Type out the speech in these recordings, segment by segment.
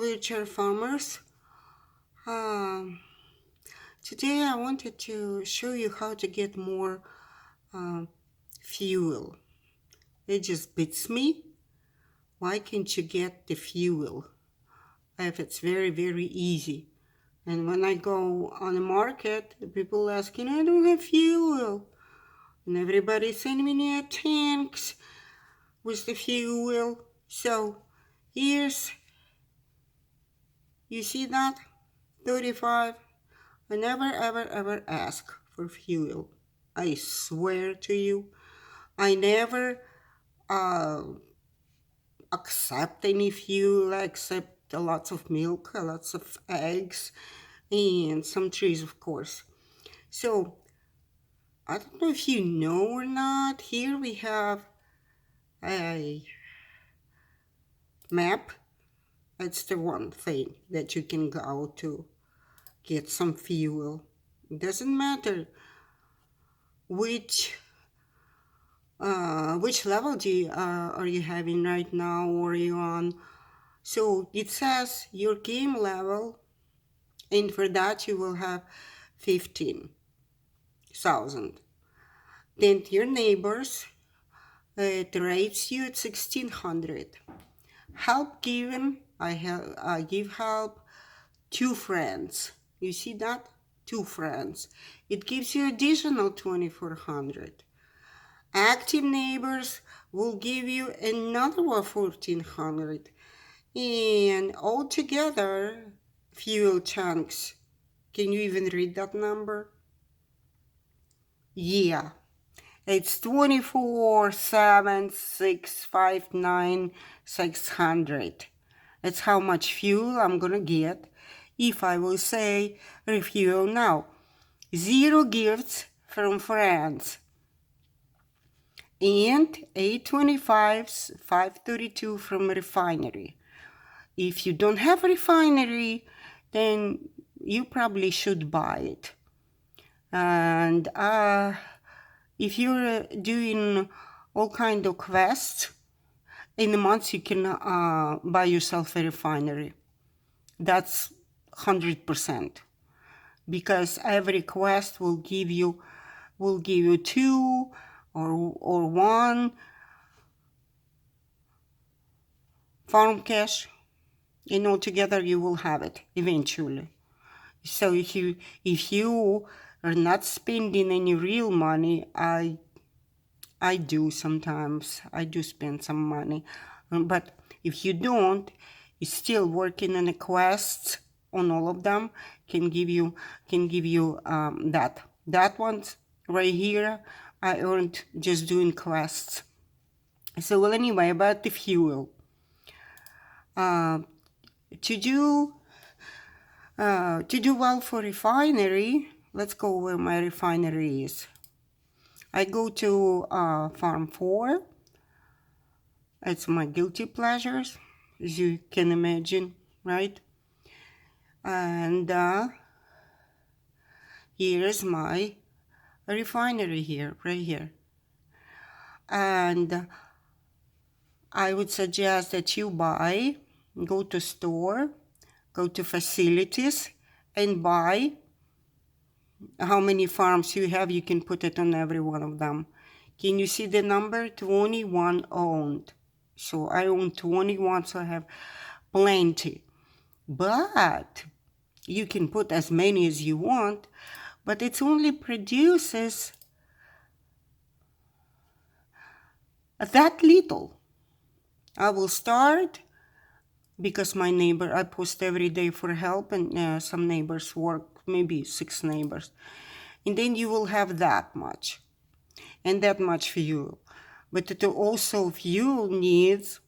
future farmers. Um, Today I wanted to show you how to get more um, fuel. It just beats me. Why can't you get the fuel if it's very, very easy? And when I go on the market, people asking, I don't have fuel. And everybody sending me tanks with the fuel. So here's, you see that? 35. I never ever ever ask for fuel. I swear to you, I never uh, accept any fuel except lots of milk, lots of eggs, and some trees, of course. So I don't know if you know or not. Here we have a map. That's the one thing that you can go to get some fuel. It doesn't matter which level are you having right now, or are you on? So it says your game level, and for that you will have 15,000. Then your neighbors, it rates you at 1,600. Help given, I give help 2 friends. You see that? 2 friends. It gives you additional 2,400. Active neighbors will give you another 1,400. And altogether, fuel tanks. Can you even read that number? Yeah, it's 24,765,9,600. That's how much fuel I'm gonna get if I will say refuel now. 0 gifts from friends. And 825's 532 from refinery. If you don't have refinery, then you probably should buy it. And if you're doing all kind of quests, in a month you can buy yourself a refinery. That's 100%. Because every quest will give you 2 or 1 farm cash, and altogether you will have it eventually. So if you are not spending any real money, I do sometimes. I do spend some money, but if you don't, you're still working on a quest on all of them. Can give you that one's right here. I earned just doing quests. So well, anyway, about the fuel. To do well for refinery, let's go where my refinery is. I go to farm 4. It's my guilty pleasures, as you can imagine, right? And here's my refinery here, right here. And I would suggest that you go to store, go to facilities, and buy. How many farms you have, you can put it on every one of them. Can you see the number? 21 owned. So I own 21, so I have plenty. But you can put as many as you want, but it only produces that little. I will start, because my neighbor, I post every day for help, and some neighbors work, maybe 6 neighbors. And then you will have that much, and that much fuel. But it also fuel needs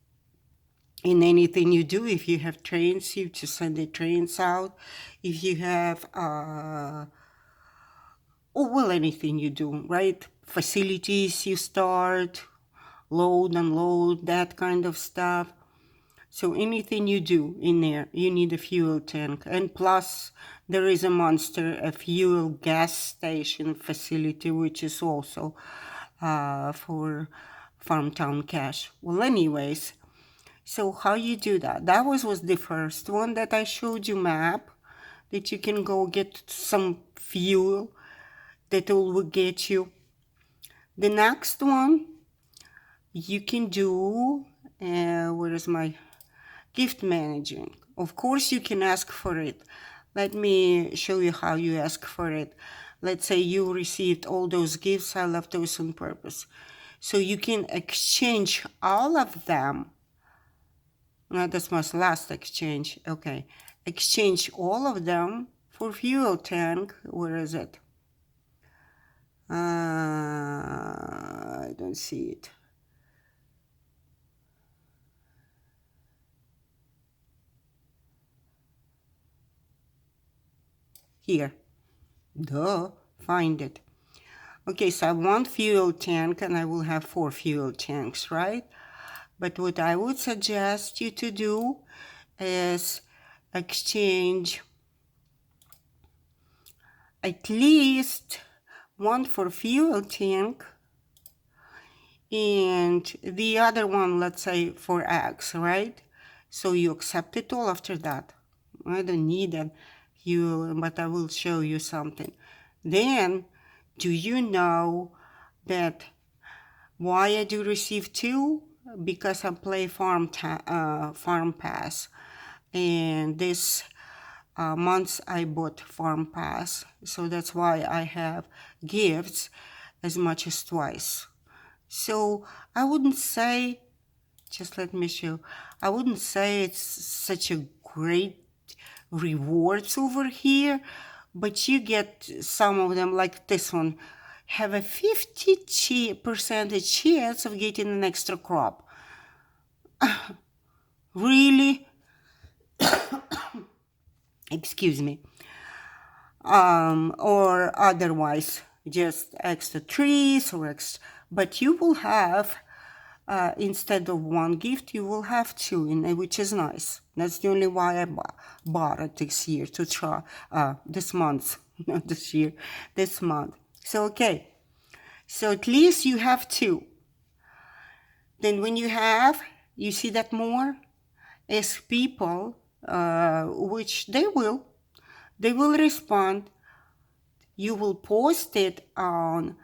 in anything you do. If you have trains, you to send the trains out. If you have, anything you do, right? Facilities you start, load, unload, that kind of stuff. So anything you do in there, you need a fuel tank. And plus, there is a monster, a fuel gas station facility, which is also for Farmtown Cash. Well, anyways, So how you do that? That was the first one that I showed you, map, that you can go get some fuel that will get you. The next one you can do, where is my gift managing? Of course you can ask for it. Let me show you how you ask for it. Let's say you received all those gifts. I left those on purpose. So you can exchange all of them. No, that's my last exchange. Okay. Exchange all of them for fuel tank. Where is it? I don't see it. Here. Duh. Find it. Okay, so I want fuel tank and I will have 4 fuel tanks, right? But what I would suggest you to do is exchange at least one for fuel tank and the other one, let's say, for eggs, right? So you accept it all after that. I don't need it, but I will show you something. Then, do you know that why I do receive 2? Because I play Farm Pass, and this month I bought Farm Pass, so that's why I have gifts as much as twice. So I wouldn't say, just let me show, I wouldn't say it's such a great rewards over here, but you get some of them, like this one, have a 50% chance of getting an extra crop. Really? Excuse me. Or otherwise, just extra trees or extra, but you will have, instead of 1 gift, you will have 2, which is nice. That's the only why I bought it this year, to try, this month, not this year, this month. So, okay. So at least you have 2. Then when you see that more is people, which they will respond. You will post it on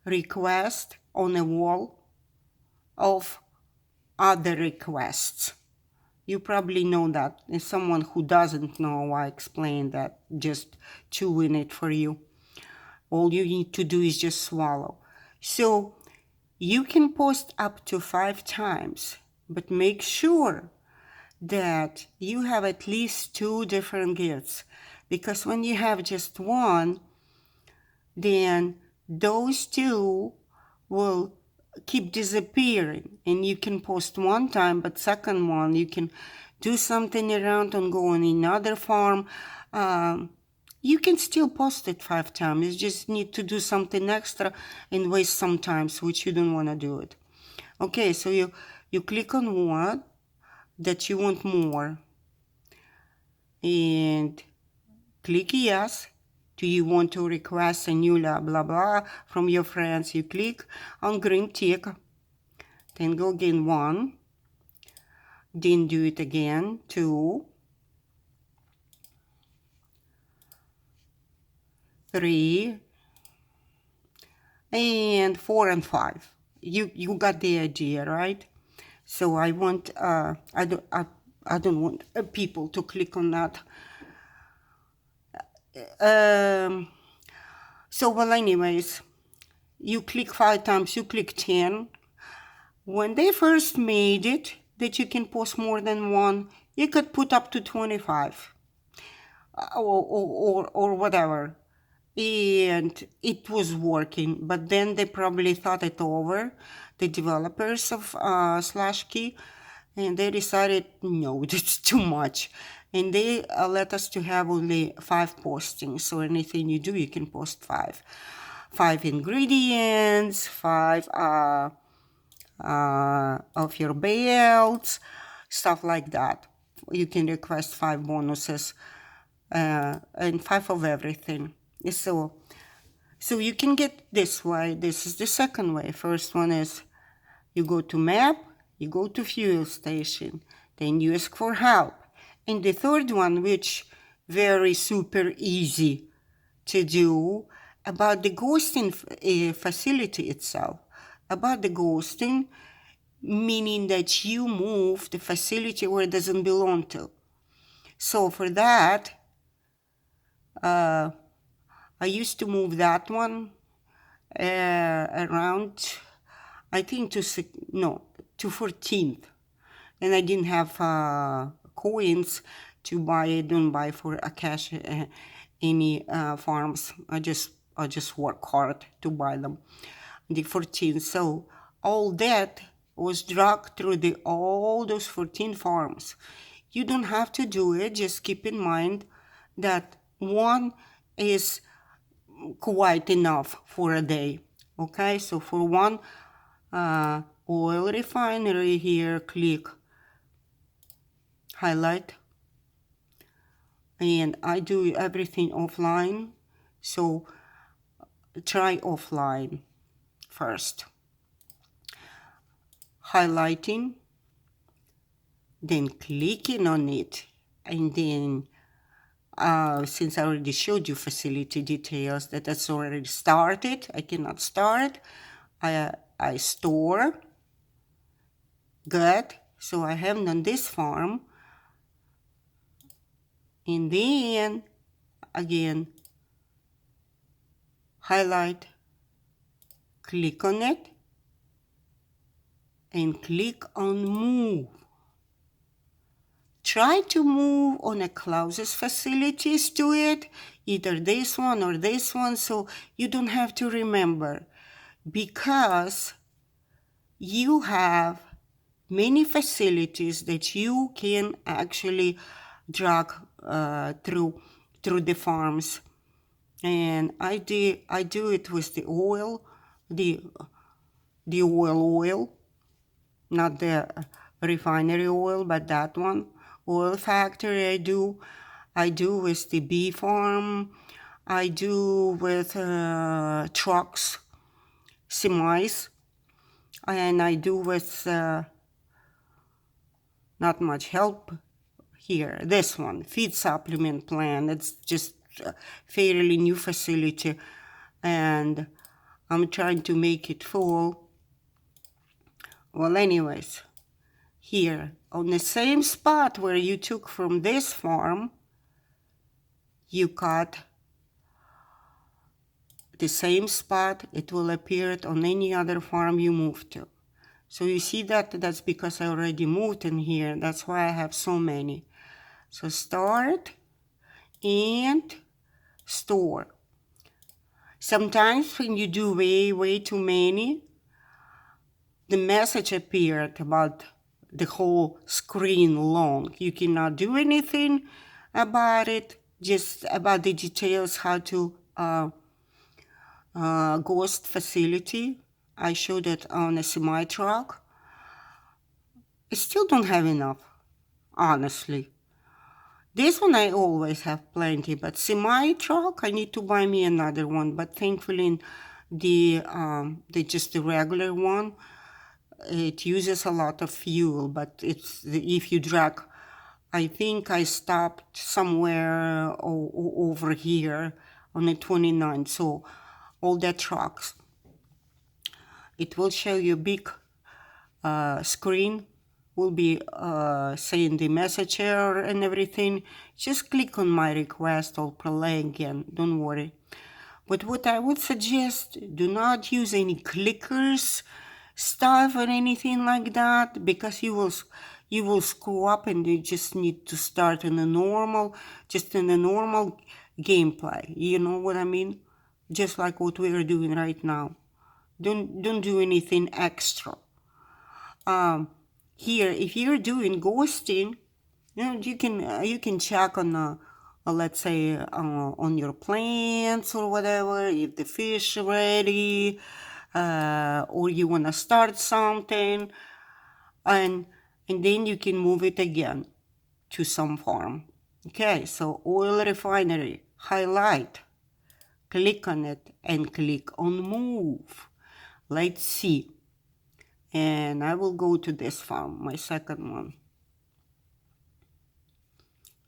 request on a wall of other requests. You probably know that. As someone who doesn't know, I explained that, just chewing it for you. All you need to do is just swallow. So you can post up to 5 times, but make sure that you have at least 2 different gifts, because when you have just 1, then those 2 will keep disappearing, and you can post 1 time, but second one you can do something around and go on another farm. You can still post it 5 times. You just need to do something extra and waste some time, which you don't want to do it. Okay, so you click on one that you want more and click yes. Do you want to request a new blah blah from your friends? You click on green tick, then go again 1, then do it again 2, 3, and 4 and 5. You got the idea, right? So I want I don't want people to click on that. So well, anyways, you click 5 times, you click 10. When they first made it that you can post more than 1, you could put up to 25 or whatever, and it was working. But then they probably thought it over, the developers of Slashkey, and they decided no, it's too much, and they let us to have only 5 postings. So anything you do, you can post 5 ingredients, 5 of your belts, stuff like that. You can request 5 bonuses and 5 of everything. So you can get this way. This is the second way. First one is you go to map, you go to fuel station, then you ask for help. And the third one, which very super easy to do, about the ghosting facility itself. About the ghosting, meaning that you move the facility where it doesn't belong to. So for that, I used to move that one around, I think to 14th, and I didn't have coins to buy it. Don't buy for a cash any farms. I just work hard to buy them. The 14th, so all that was dragged through all those 14 farms. You don't have to do it. Just keep in mind that one is quite enough for a day. Okay, so for one oil refinery here, click highlight, and I do everything offline, so try offline first. Highlighting, then clicking on it, and then since I already showed you facility details, that's already started. I cannot start. I store. Good. So I haven't done this farm. And then again, highlight, click on it, and click on move. Try to move on the closest facilities to it, either this one or this one, so you don't have to remember, because you have many facilities that you can actually drag through the farms. And I do it with the oil, the oil, not the refinery oil, but that one. Oil factory I do with the bee farm, I do with trucks, semis, and I do with not much help here. This one, feed supplement plant, it's just a fairly new facility, and I'm trying to make it full. Well, anyways, here on the same spot where you took from this farm, you cut the same spot. It will appear on any other farm you move to. So you see that's because I already moved in here. That's why I have so many. So start and store. Sometimes when you do way too many, the message appeared about the whole screen long. You cannot do anything about it, just about the details how to ghost facility. I showed it on a semi truck. I still don't have enough, honestly. This one I always have plenty, but semi truck I need to buy me another one. But thankfully, the just the regular one, it uses a lot of fuel, but if you drag, I think I stopped somewhere over here on the 29th. So all the trucks, it will show you a big screen, will be saying the message error and everything. Just click on my request, I'll play again, don't worry. But what I would suggest, do not use any clickers stuff or anything like that, because you will screw up, and you just need to start in a normal gameplay. You know what I mean? Just like what we are doing right now. Don't do anything extra. Here, if you're doing ghosting, you can check on let's say on your plants or whatever, if the fish are ready, or you want to start something, and then you can move it again to some farm. Okay, so oil refinery, highlight, click on it, and click on move. Let's see. And I will go to this farm, my second one.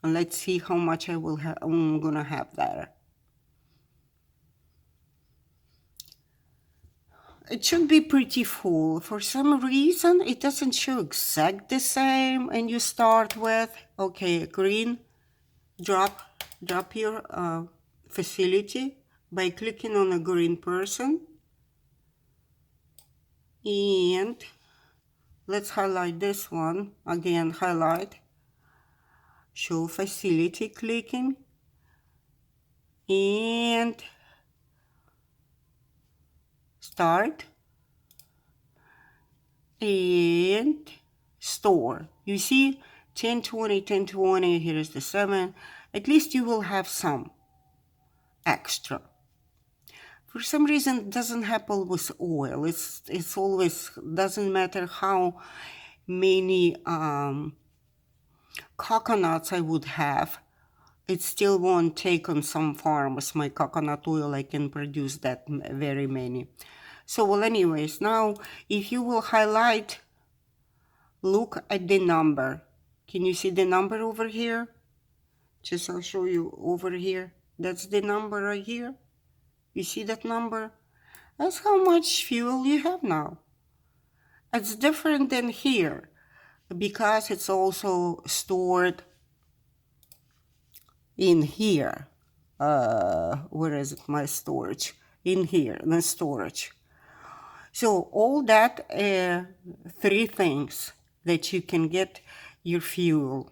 And let's see how much I'm gonna have there. It should be pretty full. For some reason, it doesn't show exact the same. And you start with, okay, green, drop your facility by clicking on a green person. And let's highlight this one. Again, highlight, show facility, clicking, and start, and store. You see 1020, 1020, here is the 7. At least you will have some extra. For some reason, it doesn't happen with oil. It's always, doesn't matter how many coconuts I would have, it still won't take on some farms. My coconut oil, I can produce that very many. So, well, anyways, now if you will highlight, look at the number. Can you see the number over here? Just I'll show you over here. That's the number right here. You see that number? That's how much fuel you have now. It's different than here because it's also stored in here. Where is it? My storage. In here, in the storage. So all that, 3 things that you can get your fuel.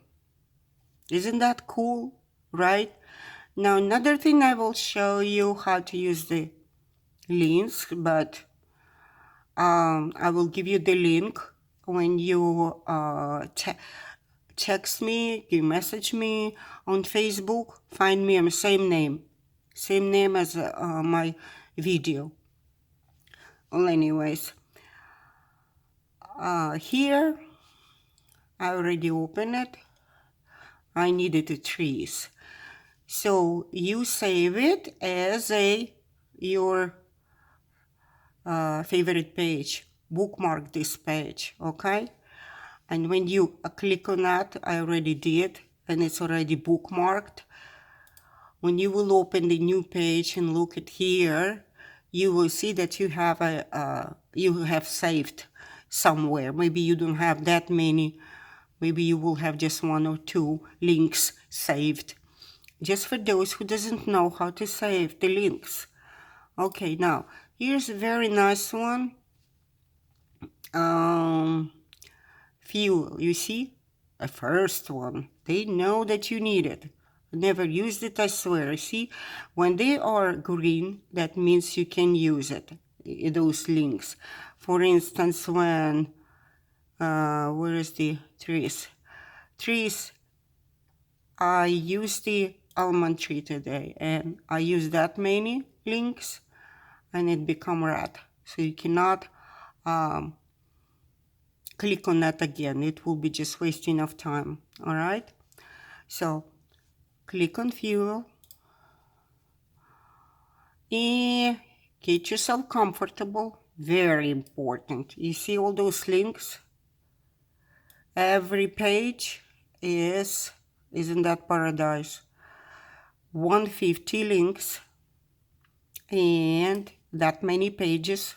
Isn't that cool, right? Now another thing, I will show you how to use the links, but I will give you the link when you text me, you message me on Facebook, find me on the same name as my video. Well, anyways, here I already opened it. I needed the trees, so you save it as your favorite page. Bookmark this page, okay? And when you click on that, I already did, and it's already bookmarked. When you will open the new page and look at here, you will see that you have saved somewhere. Maybe you don't have that many. Maybe you will have just 1 or 2 links saved. Just for those who doesn't know how to save the links. Okay, now here's a very nice one. Fuel, you see? The first one. They know that you need it. Never used it, I swear. See, when they are green, that means you can use it, those links. For instance, when, where is the trees? Trees, I used the almond tree today, and I used that many links, and it become red. So you cannot click on that again. It will be just wasting of time, all right? So click on fuel and get yourself comfortable. Very important. You see all those links? Every page isn't that paradise? 150 links and that many pages.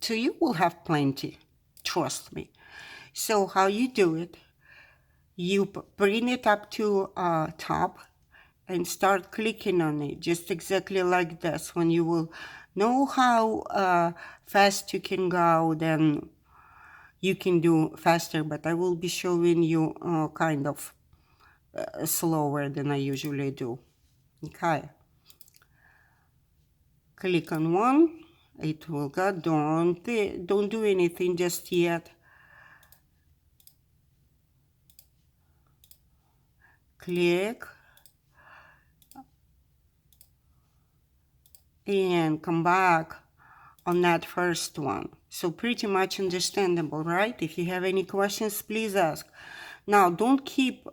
So you will have plenty, trust me. So how you do it, you bring it up to top and start clicking on it, just exactly like this. When you will know how fast you can go, then you can do faster, but I will be showing you kind of slower than I usually do. Okay. Click on one, it will go. Don't do anything just yet. Click and come back on that first one. So pretty much understandable, right? If you have any questions, please ask. Now, don't keep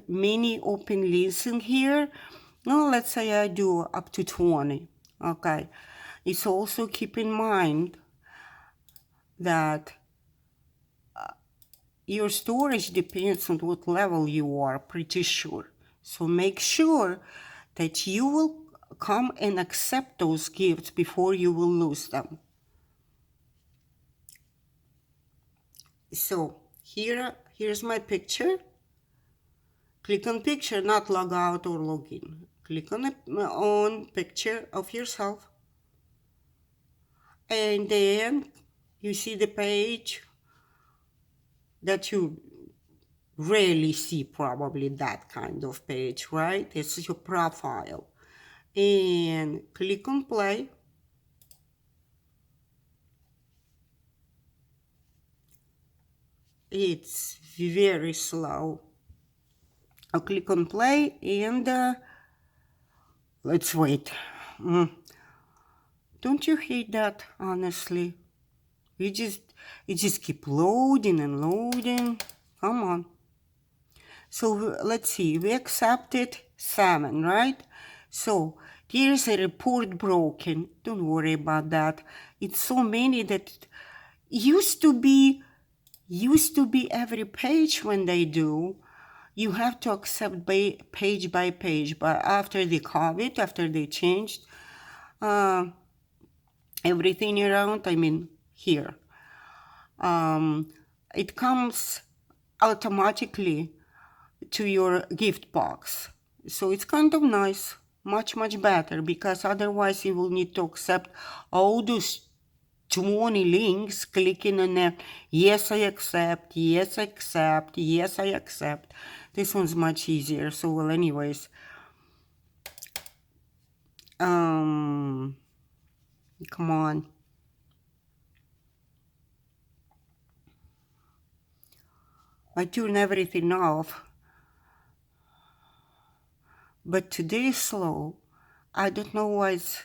many open links in here. No, let's say I do up to 20. Okay. It's also keep in mind that your storage depends on what level you are, pretty sure. So make sure that you will come and accept those gifts before you will lose them. So here's my picture. Click on picture, not log out or log in. Click on picture of yourself. And then you see the page that you rarely see, probably that kind of page, right? It's your profile. And click on play. It's very slow. I'll click on play and let's wait. Don't you hate that, honestly? It just keep loading and loading. Come on. So let's see, we accepted 7, right? So here's a report broken. Don't worry about that. It's so many that used to be every page when they do. You have to accept page by page, but after the COVID, after they changed everything around, I mean here, it comes automatically to your gift box. So it's kind of nice, much better, because otherwise you will need to accept all those 20 links, clicking on them. Yes, I accept. Yes, I accept. Yes, I accept. This one's much easier. So, well, anyways, come on. I turn everything off. But today is slow. I don't know why it's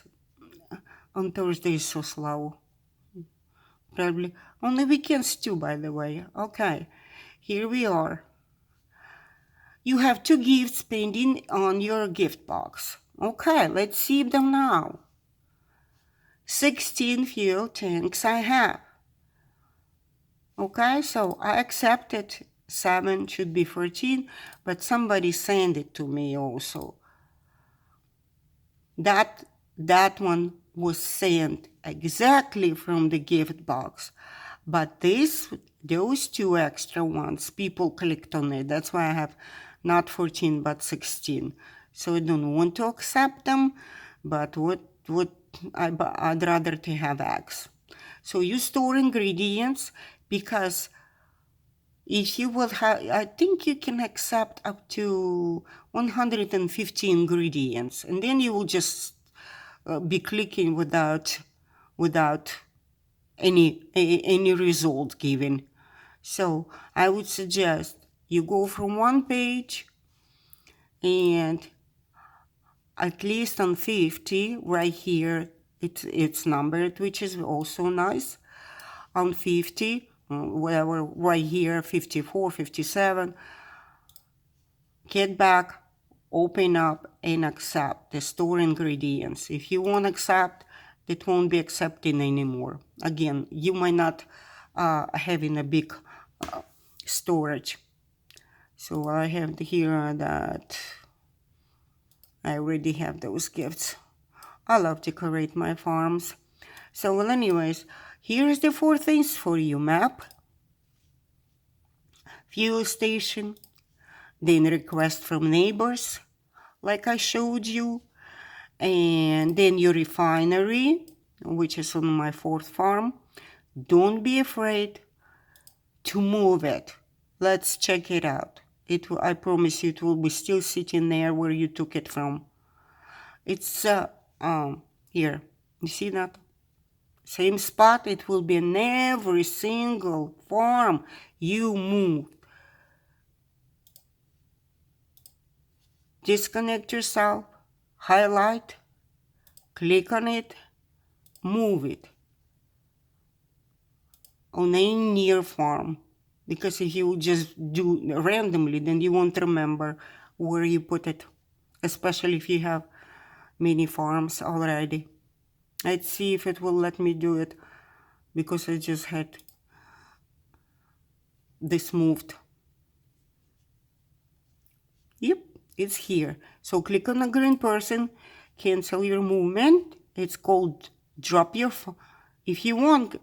on Thursday is so slow. Probably on the weekends too, by the way. Okay, here we are. You have 2 gifts pending on your gift box. Okay, let's see them now. 16 fuel tanks I have. Okay, so I accepted 7 should be 14, but somebody sent it to me also. That one was sent exactly from the gift box. But those 2 extra ones, people clicked on it. That's why I have not 14 but 16. So I don't want to accept them, but I'd rather to have eggs. So you store ingredients, because if you will have, I think you can accept up to 150 ingredients, and then you will just be clicking without any result given. So I would suggest you go from one page and at least on 50 right here, it's numbered, which is also nice. On 50, whatever, right here, 54, 57, get back, open up, and accept the store ingredients. If you won't accept, it won't be accepted anymore. Again, you might not having a big storage. So I have here that I already have those gifts. I love to decorate my farms. So, well, anyways, here's the 4 things for you. Map, fuel station, then request from neighbors, like I showed you, and then your refinery, which is on my 4th farm. Don't be afraid to move it. Let's check it out. I promise you, it will be still sitting there where you took it from. It's here. You see that? Same spot. It will be in every single farm you move. Disconnect yourself, highlight, click on it, move it on a near farm. Because if you just do randomly, then you won't remember where you put it, especially if you have many farms already. Let's see if it will let me do it, because I just had this moved. Yep, it's here. So click on the green person, cancel your movement. It's called drop your phone. If you won't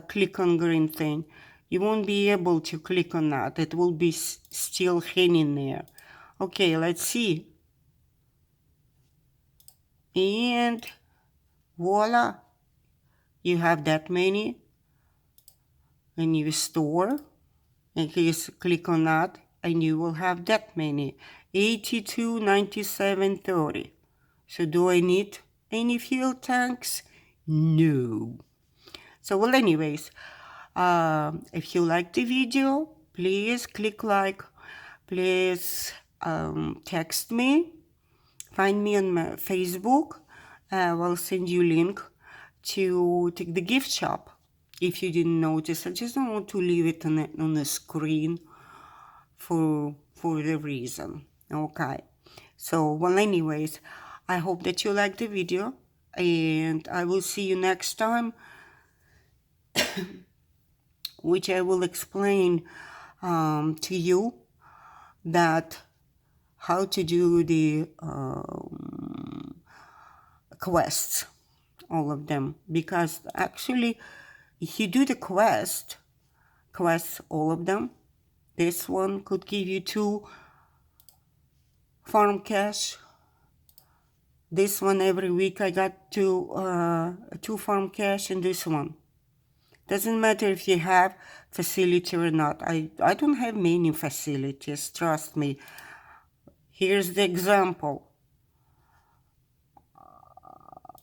click on green thing, you won't be able to click on that. It will be still hanging there. Okay, let's see. And voila, you have that many. And you store, and just click on that, and you will have that many. 82, 97, 30. So do I need any fuel tanks? No. So well, anyways, if you like the video, please click like, please text me, find me on my Facebook. I'll send you link to the gift shop. If you didn't notice, I just don't want to leave it on the screen for the reason. Okay. So well, anyways, I hope that you liked the video, and I will see you next time, which I will explain to you that how to do the quests, all of them, because actually if you do the quests, all of them, this one could give you 2 farm cash. This one every week I got 2 farm cash, and this one. Doesn't matter if you have facility or not. I don't have many facilities, trust me. Here's the example.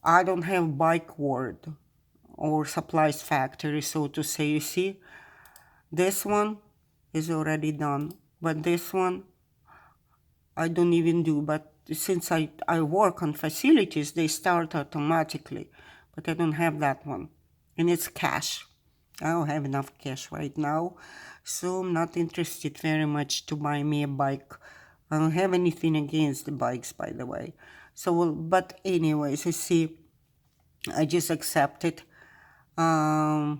I don't have Bike World or Supplies Factory, so to say. You see, this one is already done, but this one I don't even do. But since I work on facilities, they start automatically, but I don't have that one. And it's cash. I don't have enough cash right now, so I'm not interested very much to buy me a bike. I don't have anything against the bikes, by the way. So, but anyways, I see, I just accept it. So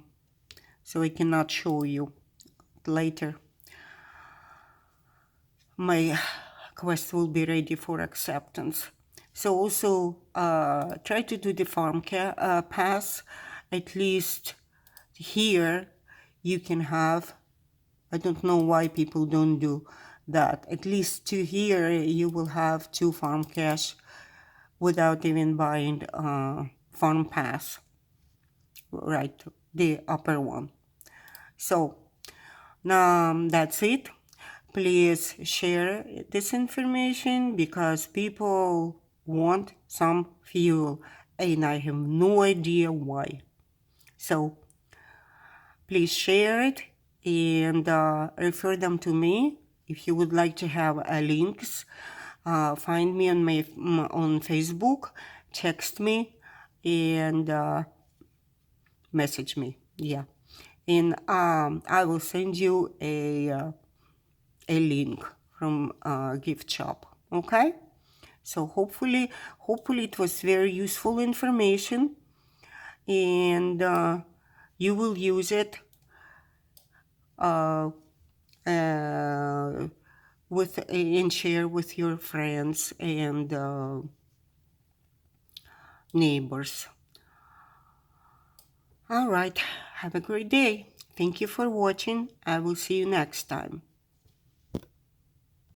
I cannot show you later. My quest will be ready for acceptance. So also try to do the farm pass. At least here you can have, I don't know why people don't do that. At least to here you will have 2 farm cash without even buying farm pass, right, the upper one. So that's it. Please share this information because people want some fuel and I have no idea why. So please share it and refer them to me. If you would like to have links, find me on Facebook, text me, and message me. Yeah, and I will send you a link from gift shop. Okay, so hopefully it was very useful information, and you will use it and share with your friends and neighbors. All right, have a great day. Thank you for watching. I will see you next time.